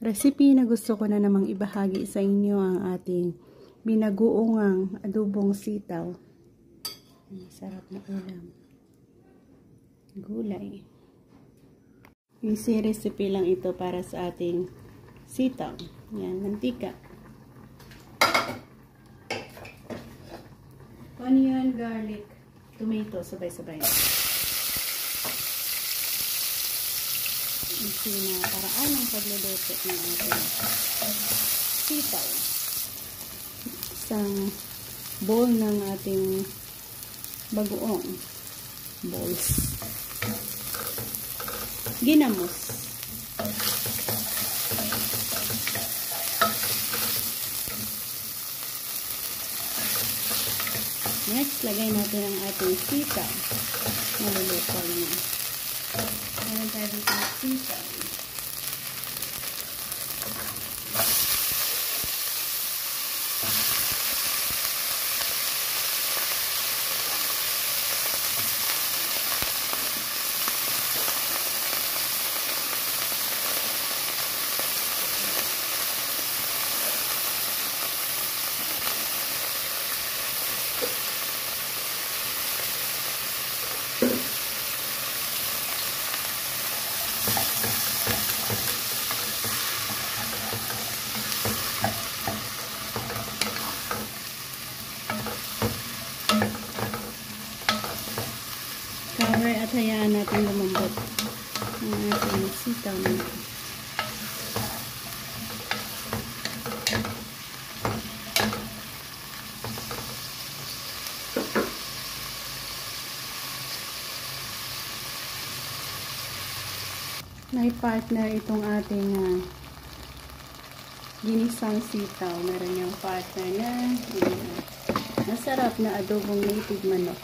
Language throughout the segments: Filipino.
Recipe na gusto ko na namang ibahagi sa inyo ang ating binagoongang adobong sitaw. Masarap na ulam. Gulay. Easy recipe lang ito para sa ating sitaw. Yan, mantika. Onion, garlic, tomato, sabay-sabay. Easy na paraan ng pagluluto ng ating sitaw. Isang bowl ng ating bagoong balls. Ginamos. Next, lagay natin ang ating sitaw. Naluluto niya. Meron tayo dito ang sitaw. Cover at hayaan natin lumambot ang ating sitaw na. May partner itong ating ginisang sitaw. Meron yung partner na masarap na adobong native manok.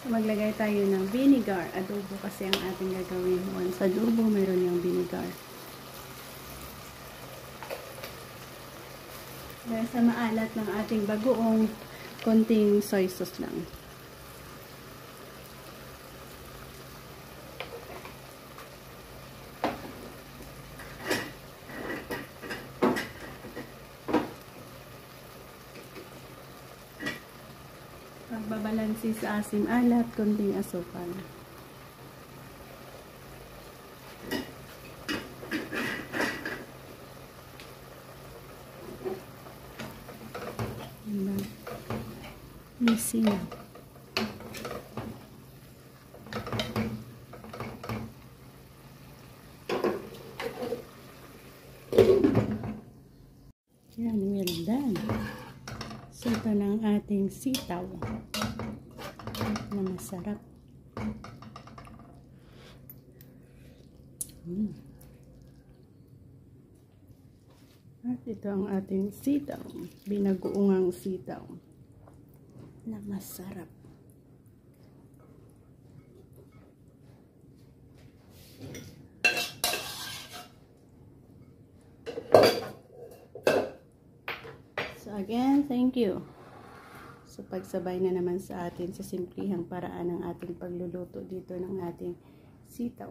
So, maglagay tayo ng vinegar. Adobo kasi ang ating gagawin. Once adobo, meron yung vinegar. Dahil sa maalat ng ating bagoong, konting soy sauce lang. Pagbabalansi sa asim alat, konting asukal. Missing. Yan, we're done. So, ito na ang ating sitaw na masarap. At ito ang ating sitaw, binagoongang sitaw na masarap. So again, thank you. So pagsabay na naman sa atin sa simplihang paraan ng ating pagluluto dito ng ating sitaw.